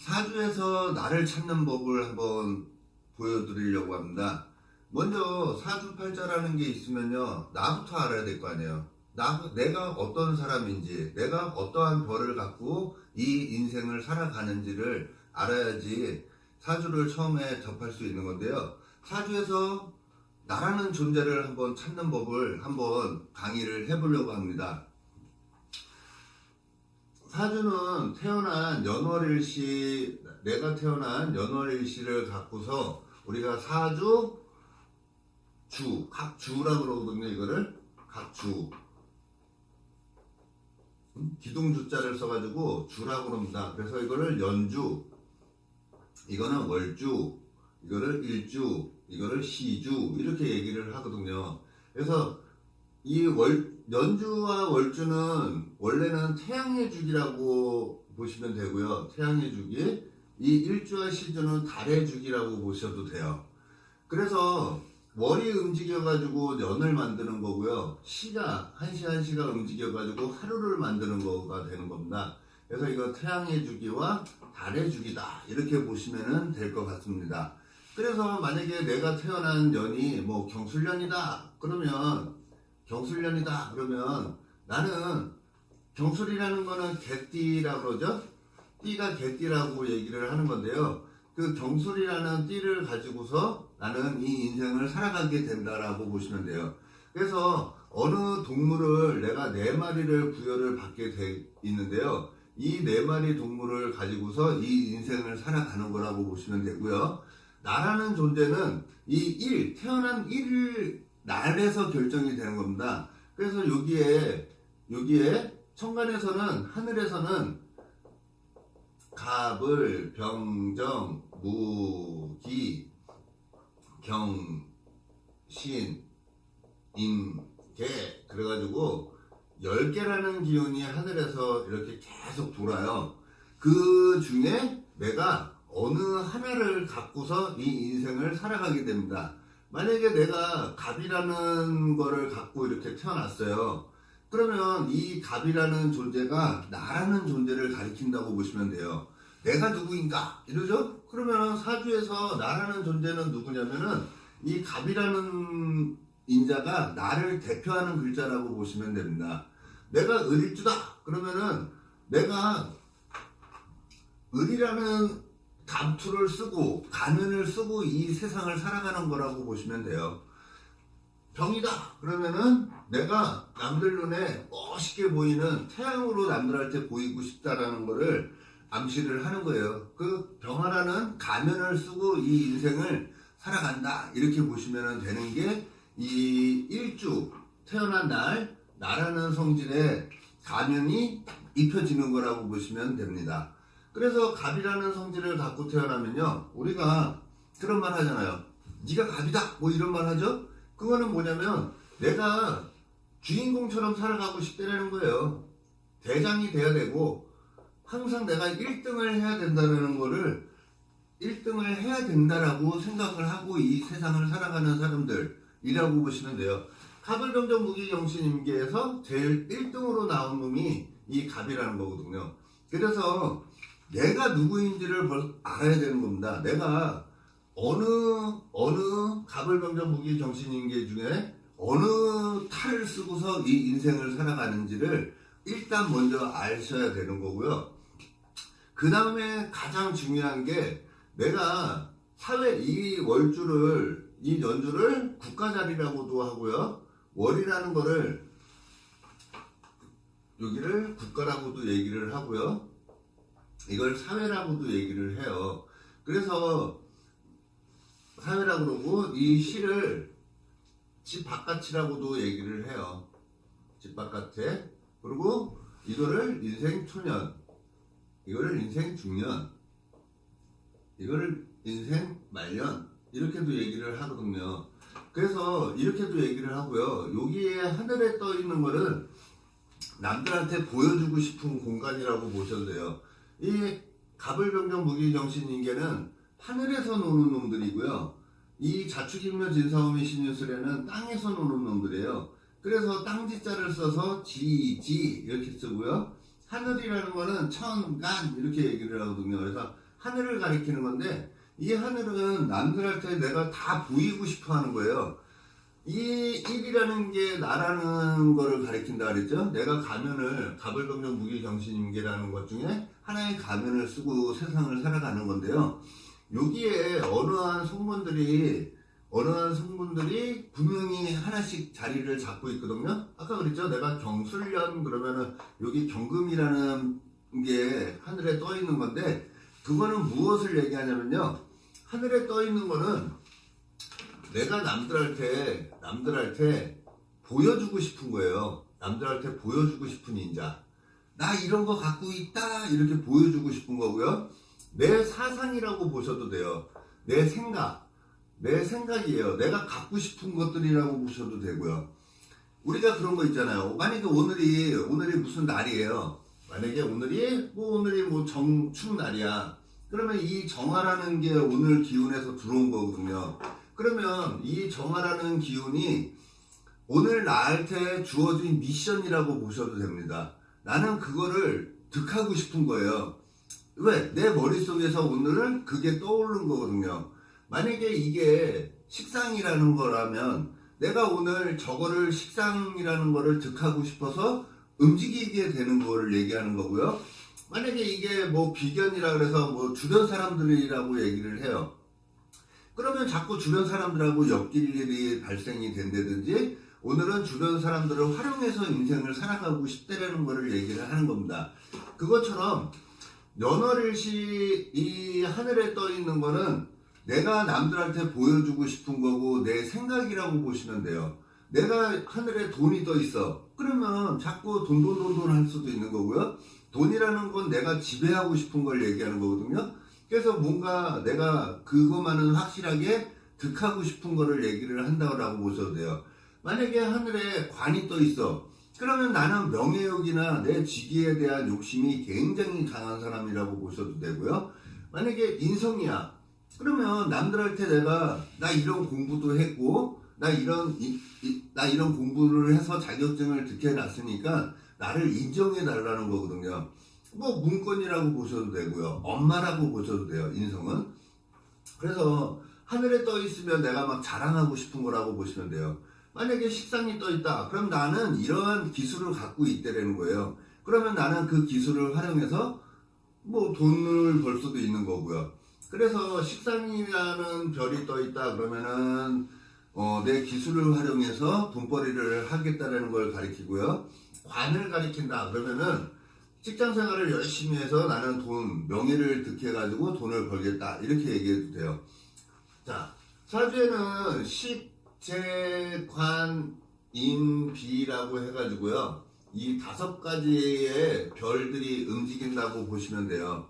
사주에서 나를 찾는 법을 한번 보여드리려고 합니다. 먼저 사주팔자라는 게 있으면요, 나부터 알아야 될 거 아니에요. 내가 어떤 사람인지, 내가 어떠한 별을 갖고 이 인생을 살아가는지를 알아야지 사주를 처음에 접할 수 있는 건데요. 사주에서 나라는 존재를 한번 찾는 법을 한번 강의를 해보려고 합니다. 사주는 태어난 연월일시, 내가 태어난 연월일시를 갖고서 우리가 사주, 주, 각주라고 그러거든요. 이거를 각주, 기둥주자를 써가지고 주라고 그럽니다. 그래서 이거를 연주, 이거는 월주, 이거를 일주, 이거를 시주 이렇게 얘기를 하거든요. 그래서 이 연주와 월주는 원래는 태양의 주기라고 보시면 되고요. 태양의 주기. 이 일주와 시주는 달의 주기라고 보셔도 돼요. 그래서 월이 움직여가지고 년을 만드는 거고요. 시가, 한시가 움직여가지고 하루를 만드는 거가 되는 겁니다. 그래서 이거 태양의 주기와 달의 주기다. 이렇게 보시면 될 것 같습니다. 그래서 만약에 내가 태어난 년이 뭐 경술년이다. 그러면 나는 경술이라는 거는 개띠라고 그러죠? 띠가 개띠라고 얘기를 하는 건데요. 그 경술이라는 띠를 가지고서 나는 이 인생을 살아가게 된다라고 보시면 돼요. 그래서 어느 동물을 내가 4마리를 부여를 받게 돼 있는데요. 이 4마리 동물을 가지고서 이 인생을 살아가는 거라고 보시면 되고요. 나라는 존재는 이 태어난 날에서 결정이 되는 겁니다. 그래서 여기에 천간에서는, 하늘에서는 갑을, 병정, 무기, 경신, 임계 그래가지고 10개라는 기운이 하늘에서 이렇게 계속 돌아요. 그 중에 내가 어느 하나를 갖고서 이 인생을 살아가게 됩니다. 만약에 내가 갑이라는 거를 갖고 이렇게 태어났어요. 그러면 이 갑이라는 존재가 나라는 존재를 가리킨다고 보시면 돼요. 내가 누구인가? 이러죠? 그러면 사주에서 나라는 존재는 누구냐면은 이 갑이라는 인자가 나를 대표하는 글자라고 보시면 됩니다. 내가 을일주다. 그러면은 내가 을이라는 감투를 쓰고 가면을 쓰고 이 세상을 살아가는 거라고 보시면 돼요. 병이다. 그러면은 내가 남들 눈에 멋있게 보이는 태양으로 남들한테 보이고 싶다라는 거를 암시를 하는 거예요. 그 병하라는 가면을 쓰고 이 인생을 살아간다. 이렇게 보시면 되는 게 이 일주, 태어난 날, 나라는 성질에 가면이 입혀지는 거라고 보시면 됩니다. 그래서 갑이라는 성질을 갖고 태어나면요, 우리가 그런 말 하잖아요. 네가 갑이다. 뭐 이런 말 하죠. 그거는 뭐냐면 내가 주인공처럼 살아가고 싶다는 거예요. 대장이 돼야 되고 항상 내가 1등을 해야 된다는 거를 1등을 해야 된다라고 생각을 하고 이 세상을 살아가는 사람들이라고 보시면 돼요. 갑을, 병정, 무기, 경신, 임계에서 제일 1등으로 나온 놈이 이 갑이라는 거거든요. 그래서 내가 누구인지를 알아야 되는 겁니다. 내가 어느 갑을, 병정, 무기, 경신, 임계 중에 어느 탈을 쓰고서 이 인생을 살아가는지를 일단 먼저 아셔야 되는 거고요. 그 다음에 가장 중요한 게 내가 이 연주를 국가자리라고도 하고요. 월이라는 거를 여기를 국가라고도 얘기를 하고요. 이걸 사회라고도 얘기를 해요. 그래서 사회라고 그러고 이 시를 집 바깥이라고도 얘기를 해요. 집 바깥에. 그리고 이거를 인생 초년, 이거를 인생 중년, 이거를 인생 말년 이렇게도 얘기를 하거든요. 그래서 이렇게도 얘기를 하고요. 여기에 하늘에 떠 있는 거는 남들한테 보여주고 싶은 공간이라고 보셔도 돼요. 이 갑을, 병정, 무기, 경신, 임계는 하늘에서 노는 놈들이고요. 이 자축인묘, 진사오미, 신유술에는 땅에서 노는 놈들이에요. 그래서 땅지자를 써서 지지 이렇게 쓰고요. 하늘이라는 거는 천간 이렇게 얘기를 하거든요. 그래서 하늘을 가리키는 건데, 이 하늘은 남들한테 내가 다 보이고 싶어 하는 거예요. 이 일이라는 게 나라는 거를 가리킨다 그랬죠? 내가 가면을, 가불병정 무기경신임계라는 것 중에 하나의 가면을 쓰고 세상을 살아가는 건데요. 여기에 어느 한 성분들이 분명히 하나씩 자리를 잡고 있거든요. 아까 그랬죠? 내가 경술련 그러면은 여기 경금이라는 게 하늘에 떠 있는 건데, 그거는 무엇을 얘기하냐면요. 하늘에 떠 있는 거는 내가 남들한테 보여주고 싶은 거예요. 남들한테 보여주고 싶은 인자. 나 이런 거 갖고 있다 이렇게 보여주고 싶은 거고요. 내 사상이라고 보셔도 돼요. 내 생각이에요. 내가 갖고 싶은 것들이라고 보셔도 되고요. 우리가 그런 거 있잖아요. 만약에 오늘이 무슨 날이에요. 만약에 오늘이 정축날이야. 그러면 이 정화라는 게 오늘 기운에서 들어온 거거든요. 그러면 이 정화라는 기운이 오늘 나한테 주어진 미션이라고 보셔도 됩니다. 나는 그거를 득하고 싶은 거예요. 왜? 내 머릿속에서 오늘은 그게 떠오른 거거든요. 만약에 이게 식상이라는 거라면 내가 오늘 저거를 식상이라는 거를 득하고 싶어서 움직이게 되는 거를 얘기하는 거고요. 만약에 이게 뭐 비견이라 그래서 뭐 주변 사람들이라고 얘기를 해요. 그러면 자꾸 주변 사람들하고 엮일 일이 발생이 된다든지, 오늘은 주변 사람들을 활용해서 인생을 살아가고 싶다라는 거를 얘기를 하는 겁니다. 그것처럼 연월일시 이 하늘에 떠 있는 거는 내가 남들한테 보여주고 싶은 거고 내 생각이라고 보시면 돼요. 내가 하늘에 돈이 떠 있어. 그러면 자꾸 돈 할 수도 있는 거고요. 돈이라는 건 내가 지배하고 싶은 걸 얘기하는 거거든요. 그래서 뭔가 내가 그것만은 확실하게 득하고 싶은 거를 얘기를 한다고 보셔도 돼요. 만약에 하늘에 관이 떠 있어. 그러면 나는 명예욕이나 내 직위에 대한 욕심이 굉장히 강한 사람이라고 보셔도 되고요. 만약에 인성이야. 그러면 남들한테 나 이런 공부도 했고, 나 이런 공부를 해서 자격증을 득해놨으니까 나를 인정해 달라는 거거든요. 뭐 문건이라고 보셔도 되고요. 엄마라고 보셔도 돼요. 인성은. 그래서 하늘에 떠 있으면 내가 막 자랑하고 싶은 거라고 보시면 돼요. 만약에 식상이 떠 있다. 그럼 나는 이러한 기술을 갖고 있다라는 거예요. 그러면 나는 그 기술을 활용해서 뭐 돈을 벌 수도 있는 거고요. 그래서 식상이라는 별이 떠 있다. 그러면은 내 기술을 활용해서 돈벌이를 하겠다라는 걸 가리키고요. 관을 가리킨다. 그러면은 직장 생활을 열심히 해서 나는 명예를 득해가지고 돈을 벌겠다. 이렇게 얘기해도 돼요. 자, 사주에는 식재관인비라고 해가지고요. 이 5가지의 별들이 움직인다고 보시면 돼요.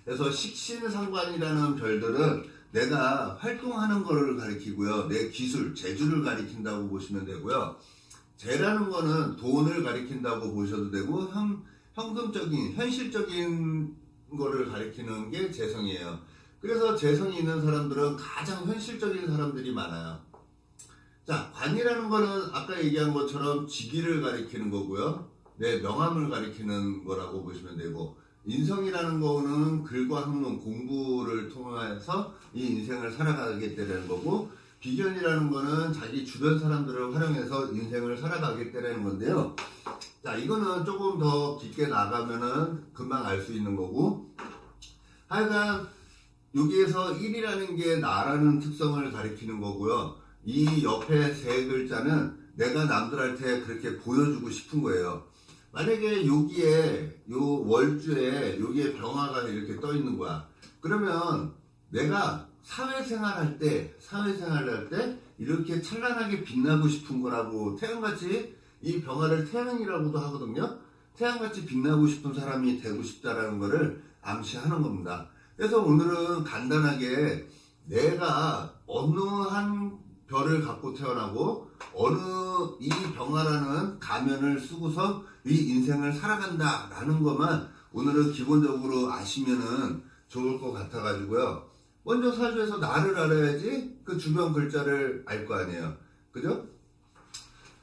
그래서 식신상관이라는 별들은 내가 활동하는 거를 가리키고요. 내 기술, 재주를 가리킨다고 보시면 되고요. 재라는 거는 돈을 가리킨다고 보셔도 되고, 현금적인, 현실적인 거를 가리키는 게 재성이에요. 그래서 재성이 있는 사람들은 가장 현실적인 사람들이 많아요. 자, 관이라는 거는 아까 얘기한 것처럼 직위를 가리키는 거고요. 내 명함을 가리키는 거라고 보시면 되고, 인성이라는 거는 글과 학문, 공부를 통해서 이 인생을 살아가겠다는 거고, 비견이라는 거는 자기 주변 사람들을 활용해서 인생을 살아가겠다는 건데요. 자, 이거는 조금 더 깊게 나가면은 금방 알 수 있는 거고, 하여간 여기에서 1이라는 게 나라는 특성을 가리키는 거고요. 이 옆에 3글자는 내가 남들한테 그렇게 보여주고 싶은 거예요. 만약에 여기에 요 월주에 여기에 병화가 이렇게 떠 있는 거야. 그러면 내가 사회생활 할 때 이렇게 찬란하게 빛나고 싶은 거라고, 태양같이 이 병화를 태양이라고도 하거든요. 태양같이 빛나고 싶은 사람이 되고 싶다라는 거를 암시하는 겁니다. 그래서 오늘은 간단하게 내가 어느 한 별을 갖고 태어나고 어느 이 병화라는 가면을 쓰고서 이 인생을 살아간다 라는 것만 오늘은 기본적으로 아시면은 좋을 것 같아 가지고요. 먼저 사주에서 나를 알아야지 그 주변 글자를 알 거 아니에요. 그죠?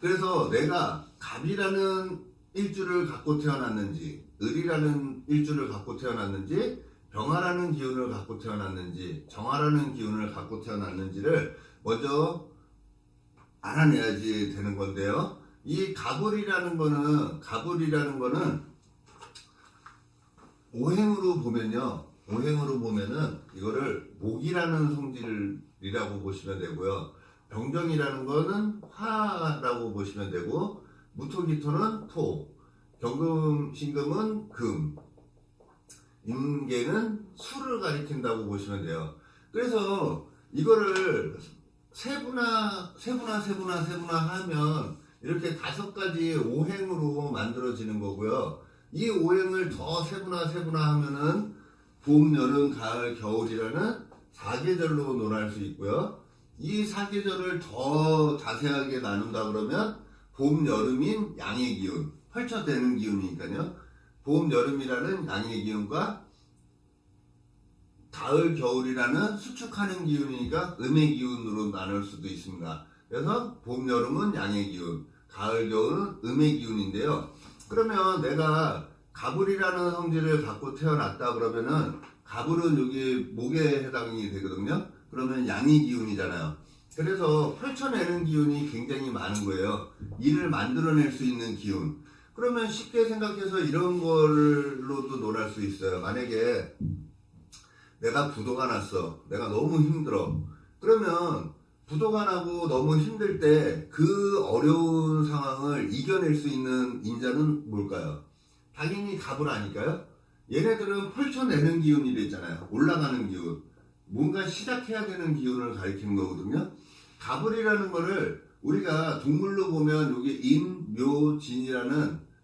그래서 내가 갑이라는 일주를 갖고 태어났는지, 을이라는 일주를 갖고 태어났는지, 병화라는 기운을 갖고 태어났는지 정화라는 기운을 갖고 태어났는지를 먼저 알아내야지 되는 건데요. 이 가불이라는 거는 오행으로 보면은 이거를 목이라는 성질이라고 보시면 되고요. 병정이라는 거는 화라고 보시면 되고, 무토기토는 토, 경금 신금은 금, 임계는 수를 가리킨다고 보시면 돼요. 그래서 이거를 세분화하면 이렇게 5가지 오행으로 만들어지는 거고요. 이 오행을 더 세분화하면은 봄, 여름, 가을, 겨울이라는 4계절로 논할 수 있고요. 이 4계절을 더 자세하게 나눈다 그러면 봄, 여름인 양의 기운, 펼쳐대는 기운이니까요. 봄, 여름이라는 양의 기운과 가을, 겨울이라는 수축하는 기운이니까 음의 기운으로 나눌 수도 있습니다. 그래서 봄, 여름은 양의 기운, 가을, 겨울은 음의 기운인데요. 그러면 내가 가불이라는 성질을 갖고 태어났다 그러면은 가불은 여기 목에 해당이 되거든요. 그러면 양의 기운이잖아요. 그래서 펼쳐내는 기운이 굉장히 많은 거예요. 일을 만들어낼 수 있는 기운. 그러면 쉽게 생각해서 이런 걸로도 논할 수 있어요. 만약에 내가 부도가 났어. 내가 너무 힘들어. 그러면 부도가 나고 너무 힘들 때 그 어려운 상황을 이겨낼 수 있는 인자는 뭘까요? 당연히 가불 아닐까요? 얘네들은 펼쳐내는 기운이 있잖아요. 올라가는 기운. 뭔가 시작해야 되는 기운을 가리키는 거거든요. 가불이라는 거를 우리가 동물로 보면 여기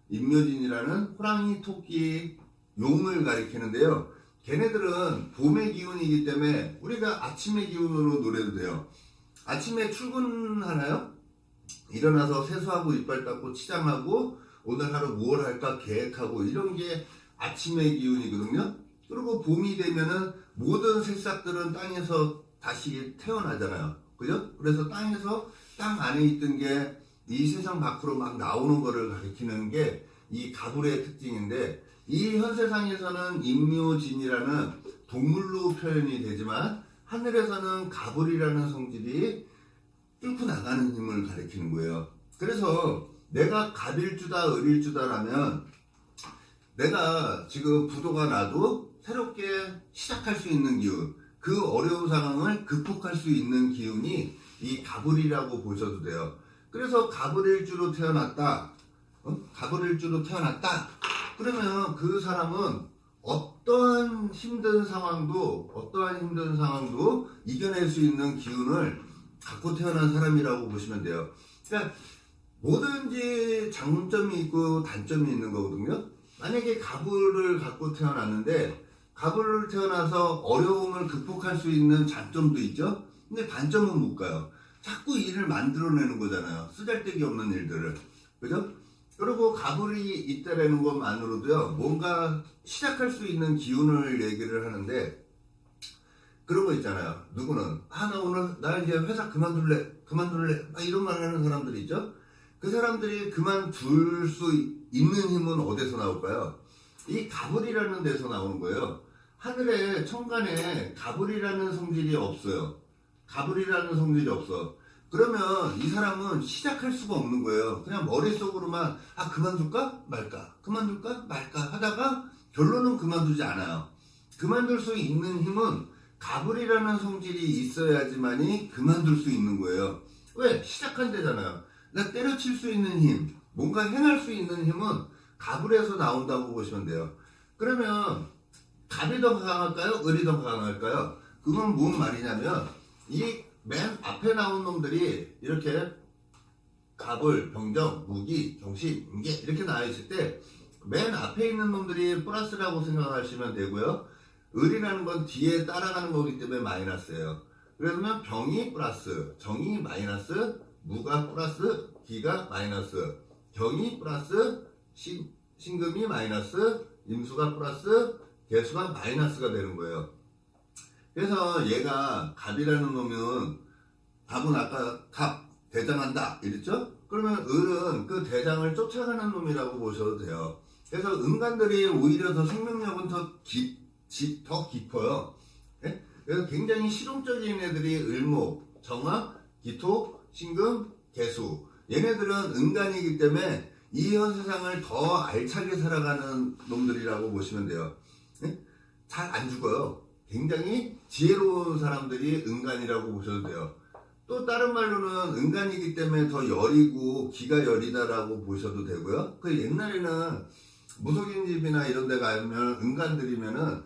인묘진이라는 호랑이, 토끼, 용을 가리키는데요. 걔네들은 봄의 기운이기 때문에 우리가 아침의 기운으로 노래도 돼요. 아침에 출근하나요? 일어나서 세수하고 이빨 닦고 치장하고 오늘 하루 무엇 할까 계획하고 이런 게 아침의 기운이거든요. 그리고 봄이 되면은 모든 새싹들은 땅에서 다시 태어나잖아요. 그죠? 그래서 땅 안에 있던 게 이 세상 밖으로 막 나오는 거를 가리키는 게 이 가불의 특징인데, 이 현세상에서는 인묘진이라는 동물로 표현이 되지만 하늘에서는 가불이라는 성질이 뚫고 나가는 힘을 가리키는 거예요. 그래서 내가 갑일주다 을일주다라면 내가 지금 부도가 나도 새롭게 시작할 수 있는 기운, 그 어려운 상황을 극복할 수 있는 기운이 이 가불이라고 보셔도 돼요. 그래서 가불일주로 태어났다. 그러면 그 사람은 어떠한 힘든 상황도 이겨낼 수 있는 기운을 갖고 태어난 사람이라고 보시면 돼요. 그러니까 뭐든지 장점이 있고 단점이 있는 거거든요. 만약에 가불을 갖고 태어났는데 가불을 태어나서 어려움을 극복할 수 있는 장점도 있죠. 근데 단점은 뭘까요? 자꾸 일을 만들어내는 거잖아요. 쓰잘데기 없는 일들을. 그죠? 그리고 가불이 있다라는 것만으로도요, 뭔가 시작할 수 있는 기운을 얘기를 하는데, 그런 거 있잖아요. 누구는, 나 이제 회사 그만둘래. 막 이런 말 하는 사람들이 있죠? 그 사람들이 그만둘 수 있는 힘은 어디서 나올까요? 이 가불이라는 데서 나오는 거예요. 하늘에, 천간에 가불이라는 성질이 없어요. 가불이라는 성질이 없어. 그러면 이 사람은 시작할 수가 없는 거예요. 그냥 머릿속으로만 그만둘까 말까 하다가 결론은 그만두지 않아요. 그만둘 수 있는 힘은 가불이라는 성질이 있어야지만이 그만둘 수 있는 거예요. 왜? 시작한 데잖아요. 나 때려칠 수 있는 힘, 뭔가 행할 수 있는 힘은 가불에서 나온다고 보시면 돼요. 그러면 갑이 더 강할까요? 을이 더 강할까요? 그건 뭔 말이냐면, 이 맨 앞에 나온 놈들이 이렇게 갑을, 병정, 무기, 경신, 임계 이렇게 나와 있을 때 맨 앞에 있는 놈들이 플러스라고 생각하시면 되고요. 을이라는 건 뒤에 따라가는 거기 때문에 마이너스예요. 그러면 병이 플러스, 정이 마이너스, 무가 플러스, 기가 마이너스, 경이 플러스, 신금이 마이너스, 임수가 플러스, 개수가 마이너스가 되는 거예요. 그래서 얘가 갑이라는 놈은, 갑은 아까 갑, 대장한다 이랬죠? 그러면 을은 그 대장을 쫓아가는 놈이라고 보셔도 돼요. 그래서 음간들이 오히려 더 생명력은 더 더 깊어요. 예? 그래서 굉장히 실용적인 애들이 을목, 정화, 기토, 신금, 개수. 얘네들은 은간이기 때문에 이 현 세상을 더 알차게 살아가는 놈들이라고 보시면 돼요. 예? 잘 안 죽어요. 굉장히 지혜로운 사람들이 은간이라고 보셔도 돼요. 또 다른 말로는 은간이기 때문에 더 여리고 기가 여리다라고 보셔도 되고요. 그 옛날에는 무속인 집이나 이런 데 가면 은간들이면은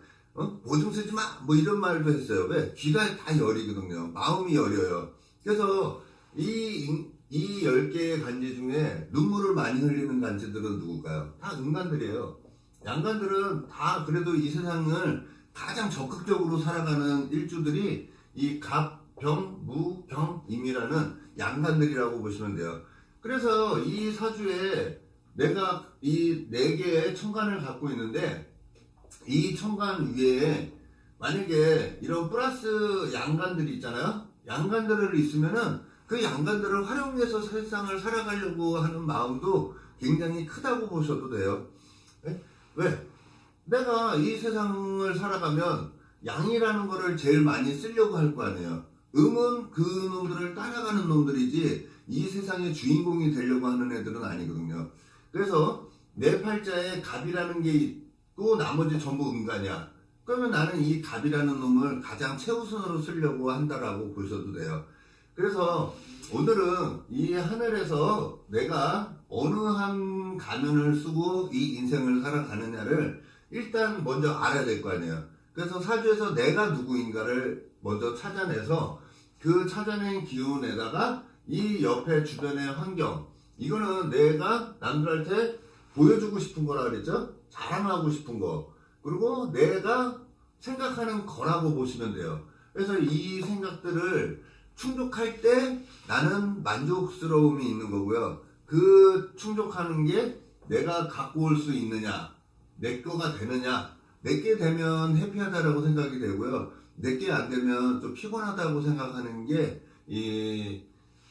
오줌 쓰지 마! 뭐 이런 말도 했어요. 왜? 귀가 다 여리거든요. 마음이 여려요. 그래서 이 10개의 간지 중에 눈물을 많이 흘리는 간지들은 누굴까요? 다 은간들이에요. 양간들은 다 그래도 이 세상을 가장 적극적으로 살아가는 일주들이 이 갑, 병, 무, 병, 임이라는 양간들이라고 보시면 돼요. 그래서 이 사주에 내가 이 4개의 천간을 갖고 있는데 이 천간 위에 만약에 이런 플러스 양간들이 있잖아요. 양간들을 있으면은 그 양간들을 활용해서 세상을 살아가려고 하는 마음도 굉장히 크다고 보셔도 돼요. 왜? 내가 이 세상을 살아가면 양이라는 거를 제일 많이 쓰려고 할 거 아니에요. 음은 그 놈들을 따라가는 놈들이지 이 세상의 주인공이 되려고 하는 애들은 아니거든요. 그래서 내 팔자에 갑이라는 게 있고 나머지 전부 음간이야. 그러면 나는 이 갑이라는 놈을 가장 최우선으로 쓰려고 한다라고 보셔도 돼요. 그래서 오늘은 이 하늘에서 내가 어느 한 가면을 쓰고 이 인생을 살아가느냐를 일단 먼저 알아야 될 거 아니에요. 그래서 사주에서 내가 누구인가를 먼저 찾아내서 그 찾아낸 기운에다가 이 옆에 주변의 환경, 이거는 내가 남들한테 보여주고 싶은 거라 그랬죠? 자랑하고 싶은 거, 그리고 내가 생각하는 거라고 보시면 돼요. 그래서 이 생각들을 충족할 때 나는 만족스러움이 있는 거고요. 그 충족하는 게 내가 갖고 올 수 있느냐, 내 거가 되느냐. 내게 되면 해피하다라고 생각이 되고요. 내게 안 되면 좀 피곤하다고 생각하는 게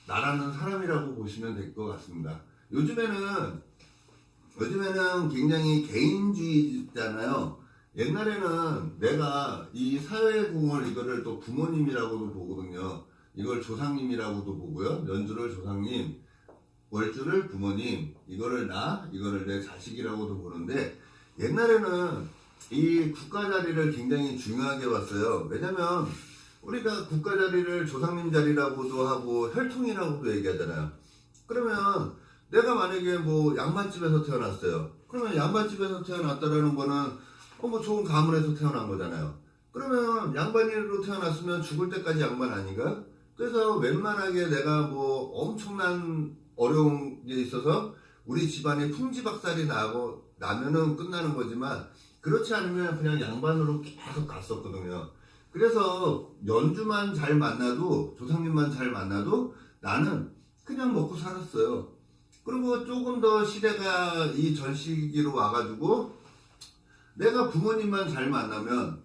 나라는 사람이라고 보시면 될 것 같습니다. 요즘에는 굉장히 개인주의잖아요. 옛날에는 내가 이 사회공을 이거를 또 부모님이라고도 보거든요. 이걸 조상님이라고도 보고요. 연주를 조상님, 월주를 부모님, 이거를 내 자식이라고도 보는데, 옛날에는 이 국가 자리를 굉장히 중요하게 봤어요. 왜냐면 우리가 국가 자리를 조상님 자리라고도 하고 혈통이라고도 얘기하잖아요. 그러면 내가 만약에 뭐 양반집에서 태어났어요. 그러면 양반집에서 태어났다라는 거는 뭐 좋은 가문에서 태어난 거잖아요. 그러면 양반으로 태어났으면 죽을 때까지 양반 아닌가? 그래서 웬만하게 내가 뭐 엄청난 어려운 게 있어서 우리 집안에 풍지박살이 나면은 끝나는 거지만, 그렇지 않으면 그냥 양반으로 계속 갔었거든요. 그래서 연주만 잘 만나도, 조상님만 잘 만나도 나는 그냥 먹고 살았어요. 그리고 조금 더 시대가 이 전 시기로 와가지고 내가 부모님만 잘 만나면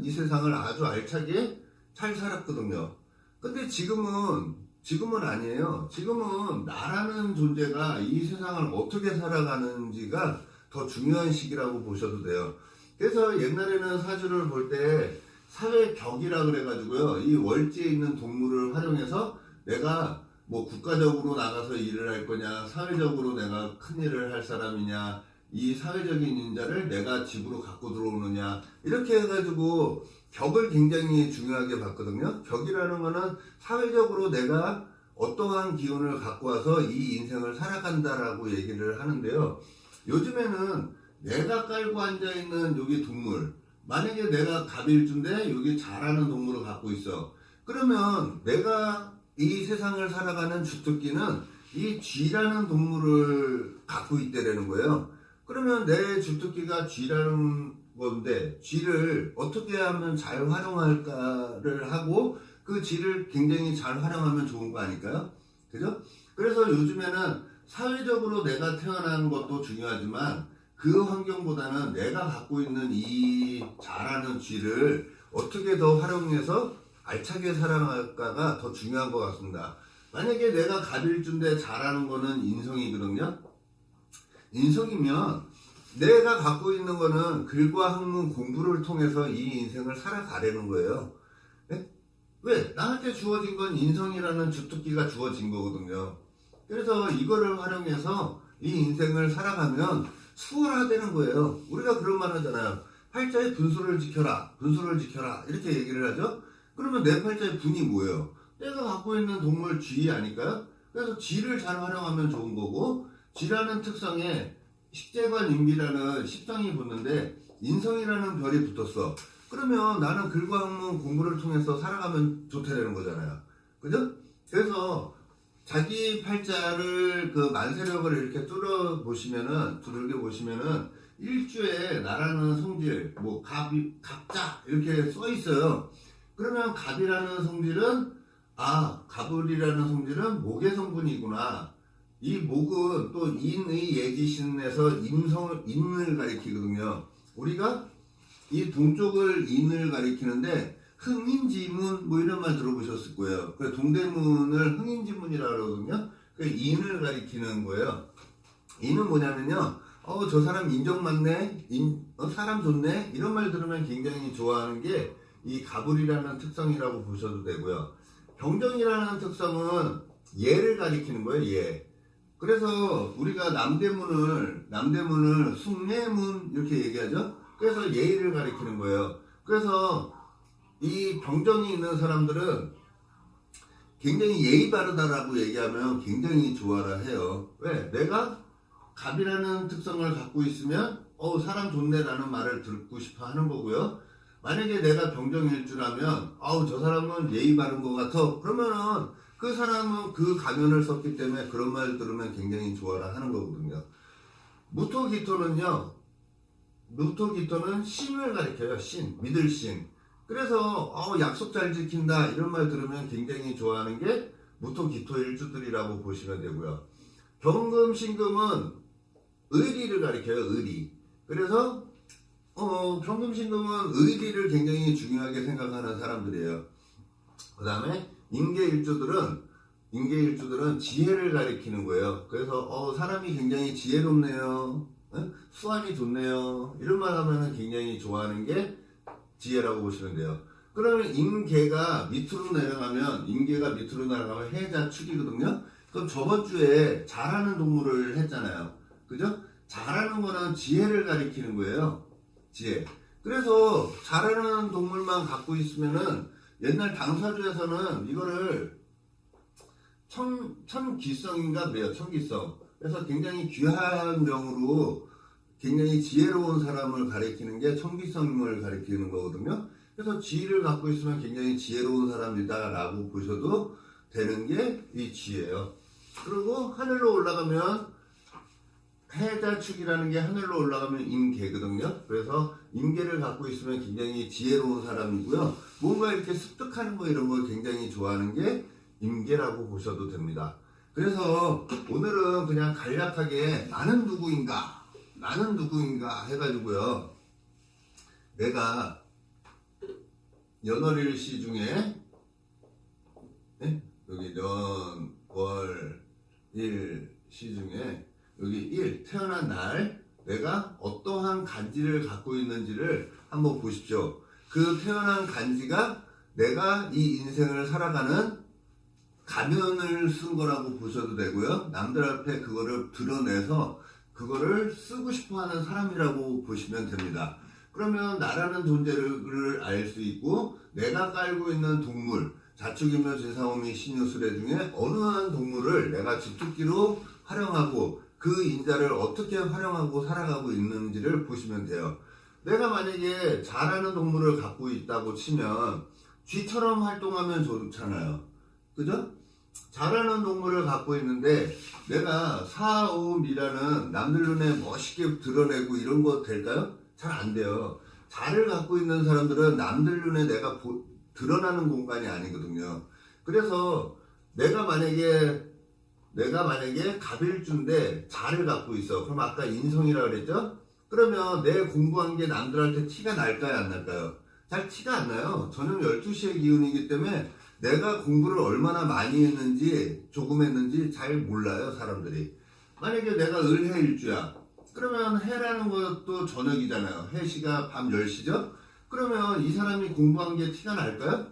이 세상을 아주 알차게 잘 살았거든요. 근데 지금은 아니에요. 지금은 나라는 존재가 이 세상을 어떻게 살아가는지가 더 중요한 시기라고 보셔도 돼요. 그래서 옛날에는 사주를 볼 때 사회격이라 그래가지고요. 이 월지에 있는 동물을 활용해서 내가 뭐 국가적으로 나가서 일을 할 거냐, 사회적으로 내가 큰 일을 할 사람이냐, 이 사회적인 인자를 내가 집으로 갖고 들어오느냐, 이렇게 해가지고 격을 굉장히 중요하게 봤거든요. 격이라는 거는 사회적으로 내가 어떠한 기운을 갖고 와서 이 인생을 살아간다라고 얘기를 하는데요. 요즘에는 내가 깔고 앉아있는 여기 동물, 만약에 내가 갑일주인데 여기 잘하는 동물을 갖고 있어. 그러면 내가 이 세상을 살아가는 주특기는 이 쥐라는 동물을 갖고 있다라는 거예요. 그러면 내 주특기가 쥐라는 건데, 쥐를 어떻게 하면 잘 활용할까를 하고 그 쥐를 굉장히 잘 활용하면 좋은 거 아닐까요? 그죠? 그래서 요즘에는 사회적으로 내가 태어난 것도 중요하지만 그 환경보다는 내가 갖고 있는 이 잘하는 쥐를 어떻게 더 활용해서 알차게 살아갈까가 더 중요한 것 같습니다. 만약에 내가 갑일주인데 잘하는 거는 인성이거든요. 인성이면 내가 갖고 있는 거는 글과 학문 공부를 통해서 이 인생을 살아가려는 거예요. 네? 왜? 나한테 주어진 건 인성이라는 주특기가 주어진 거거든요. 그래서 이거를 활용해서 이 인생을 살아가면 수월하다는 거예요. 우리가 그런 말 하잖아요. 팔자의 분수를 지켜라, 분수를 지켜라 이렇게 얘기를 하죠. 그러면 내 팔자의 분이 뭐예요? 내가 갖고 있는 동물 쥐 아닐까요? 그래서 쥐를 잘 활용하면 좋은 거고, 쥐라는 특성에 식재관 인비라는 십성이 붙는데 인성이라는 별이 붙었어. 그러면 나는 글과 학문 공부를 통해서 살아가면 좋다는 거잖아요. 그죠? 그래서 자기 팔자를 그 만세력을 이렇게 두들겨 보시면은 일주에 나라는 성질, 뭐 갑자 이렇게 써 있어요. 그러면 갑이라는 성질은 갑을이라는 성질은 목의 성분이구나. 이 목은 또 인의 예지신에서 인을 가리키거든요. 우리가 이 동쪽을 인을 가리키는데 흥인지문 뭐 이런 말 들어보셨을 거예요. 그 동대문을 흥인지문이라고 그러거든요. 그 인을 가리키는 거예요. 인은 뭐냐면요. 저 사람 인정 많네, 사람 좋네 이런 말 들으면 굉장히 좋아하는 게 이 가불이라는 특성이라고 보셔도 되고요. 병정이라는 특성은 예를 가리키는 거예요. 예. 그래서 우리가 남대문을 숭례문 이렇게 얘기하죠. 그래서 예의를 가리키는 거예요. 그래서 이 병정이 있는 사람들은 굉장히 예의 바르다라고 얘기하면 굉장히 좋아라 해요. 왜? 내가 갑이라는 특성을 갖고 있으면 사람 좋네라는 말을 듣고 싶어 하는 거고요. 만약에 내가 병정일 줄 알면 저 사람은 예의 바른 것 같아. 그러면은 그 사람은 그 가면을 썼기 때문에 그런 말 들으면 굉장히 좋아라 하는 거거든요. 무토기토는 신을 가리켜요. 신, 믿을 신. 그래서 약속 잘 지킨다 이런 말 들으면 굉장히 좋아하는 게 무토기토 일주들이라고 보시면 되고요. 병금, 신금은 의리를 가리켜요. 의리. 그래서 병금, 신금은 의리를 굉장히 중요하게 생각하는 사람들이에요. 그 다음에 임계일주들은 지혜를 가리키는 거예요. 그래서 사람이 굉장히 지혜롭네요. 수완이 좋네요. 이런 말 하면은 굉장히 좋아하는 게 지혜라고 보시면 돼요. 그러면 임계가 밑으로 내려가면 해자축이거든요. 그럼 저번 주에 잘하는 동물을 했잖아요. 그죠? 잘하는 거는 지혜를 가리키는 거예요. 지혜. 그래서 잘하는 동물만 갖고 있으면은 옛날 당사주에서는 이거를 천기성인가 그래요. 천기성. 그래서 굉장히 귀한 명으로 굉장히 지혜로운 사람을 가리키는 게 천기성을 가리키는 거거든요. 그래서 지혜를 갖고 있으면 굉장히 지혜로운 사람이다 라고 보셔도 되는 게 이 지혜예요. 그리고 하늘로 올라가면 해자축이라는 게 하늘로 올라가면 임계거든요. 그래서 임계를 갖고 있으면 굉장히 지혜로운 사람이고요. 뭔가 이렇게 습득하는 거 이런 걸 굉장히 좋아하는 게 임계라고 보셔도 됩니다. 그래서 오늘은 그냥 간략하게 나는 누구인가 해가지고요. 내가 연월일시 중에 여기 연월일시 중에 여기 1 태어난 날 내가 어떠한 간지를 갖고 있는지를 한번 보십시오. 그 태어난 간지가 내가 이 인생을 살아가는 가면을 쓴 거라고 보셔도 되고요. 남들 앞에 그거를 드러내서 그거를 쓰고 싶어 하는 사람이라고 보시면 됩니다. 그러면 나라는 존재를 알 수 있고 내가 깔고 있는 동물 자축이며 제사오미 신유술의 중에 어느 한 동물을 내가 주특기로 활용하고 그 인자를 어떻게 활용하고 살아가고 있는지를 보시면 돼요. 내가 만약에 잘하는 동물을 갖고 있다고 치면 쥐처럼 활동하면 좋잖아요. 그죠? 잘하는 동물을 갖고 있는데 내가 사오미라는 남들 눈에 멋있게 드러내고 이런 거 될까요? 잘 안 돼요. 자를 갖고 있는 사람들은 남들 눈에 내가 드러나는 공간이 아니거든요. 그래서 내가 만약에 갑일주인데 자를 갖고 있어. 그럼 아까 인성이라고 그랬죠? 그러면 내 공부한 게 남들한테 티가 날까요? 안 날까요? 잘 티가 안 나요. 저녁 12시의 기운이기 때문에 내가 공부를 얼마나 많이 했는지 조금 했는지 잘 몰라요. 사람들이. 만약에 내가 을해일주야. 그러면 해라는 것도 저녁이잖아요. 해 시가 밤 10시죠? 그러면 이 사람이 공부한 게 티가 날까요?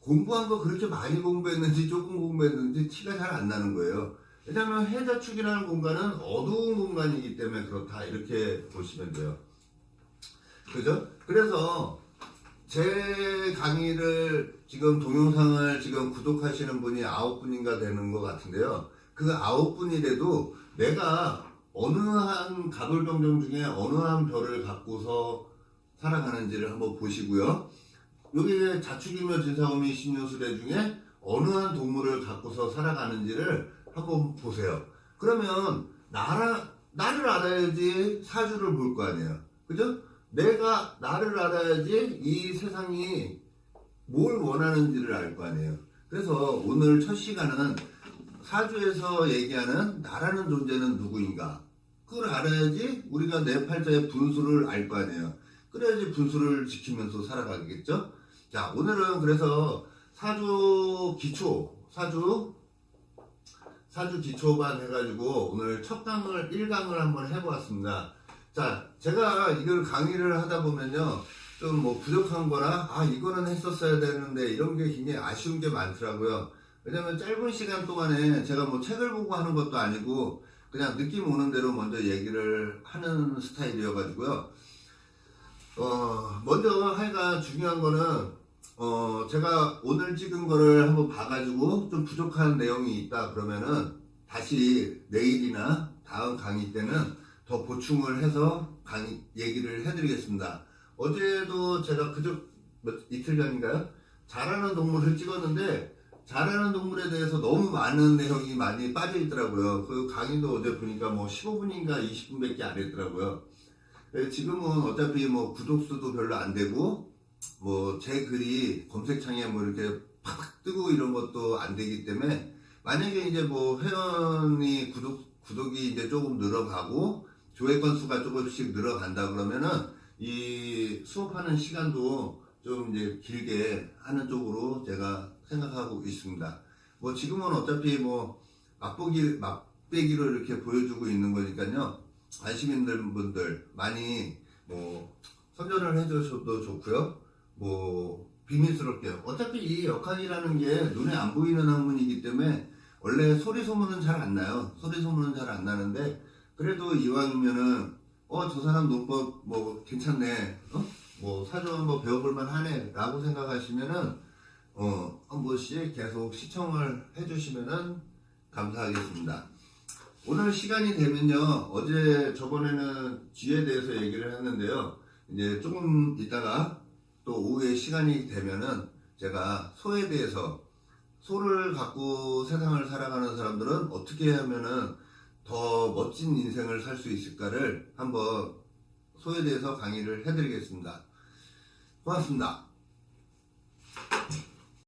공부한 거 그렇게 많이 공부했는지 조금 공부했는지 티가 잘 안 나는 거예요. 왜냐하면 해자축이라는 공간은 어두운 공간이기 때문에 그렇다, 이렇게 보시면 돼요. 그죠? 그래서 제 강의를 지금 동영상을 지금 구독하시는 분이 9분인가 되는 것 같은데요. 그 9분이라도 내가 어느 한 가불병정 중에 어느 한 별을 갖고서 살아가는지를 한번 보시고요. 여기 자축이며 진사오미 신유술의 중에 어느 한 동물을 갖고서 살아가는지를 한번 보세요. 그러면 나를 알아야지 사주를 볼 거 아니에요. 그죠? 내가 나를 알아야지 이 세상이 뭘 원하는지를 알 거 아니에요. 그래서 오늘 첫 시간은 사주에서 얘기하는 나라는 존재는 누구인가, 그걸 알아야지 우리가 내 팔자의 분수를 알 거 아니에요. 그래야지 분수를 지키면서 살아가겠죠. 자, 오늘은 그래서 사주 기초반 해가지고 오늘 첫 강을 1강을 한번 해보았습니다. 자, 제가 이걸 강의를 하다 보면요, 좀 뭐 부족한 거나 이거는 했었어야 되는데 이런 게 굉장히 아쉬운 게 많더라고요. 왜냐면 짧은 시간 동안에 제가 뭐 책을 보고 하는 것도 아니고 그냥 느낌 오는 대로 먼저 얘기를 하는 스타일이어가지고요. 먼저 하여간 중요한 거는 제가 오늘 찍은 거를 한번 봐가지고 좀 부족한 내용이 있다 그러면은 다시 내일이나 다음 강의 때는 더 보충을 해서 얘기를 해드리겠습니다. 어제도 제가 이틀 전인가요? 잘하는 동물을 찍었는데 잘하는 동물에 대해서 너무 많은 내용이 많이 빠져 있더라고요. 그 강의도 어제 보니까 뭐 15분인가 20분밖에 안 했더라고요. 지금은 어차피 뭐 구독수도 별로 안 되고 뭐 제 글이 검색창에 뭐 이렇게 팍팍 뜨고 이런 것도 안 되기 때문에, 만약에 이제 뭐 회원이 구독이 이제 조금 늘어가고 조회 건수가 조금씩 늘어간다 그러면은 이 수업하는 시간도 좀 이제 길게 하는 쪽으로 제가 생각하고 있습니다. 뭐 지금은 어차피 뭐 맛배기로 이렇게 보여주고 있는 거니까요. 관심 있는 분들 많이 뭐 선전을 해주셔도 좋고요. 뭐 비밀스럽게, 어차피 이 역학이라는 게 눈에 안 보이는 학문이기 때문에 원래 소리 소문은 잘 안 나요. 소리 소문은 잘 안 나는데 그래도 이왕이면은 저 사람 논법 뭐 괜찮네, 뭐 사주 한번 배워볼만 하네 라고 생각하시면은 한 번씩 계속 시청을 해주시면은 감사하겠습니다. 오늘 시간이 되면요, 저번에는 쥐에 대해서 얘기를 했는데요, 이제 조금 있다가 또 오후에 시간이 되면은 제가 소에 대해서, 소를 갖고 세상을 살아가는 사람들은 어떻게 하면은 더 멋진 인생을 살 수 있을까를 한번 소에 대해서 강의를 해드리겠습니다. 고맙습니다.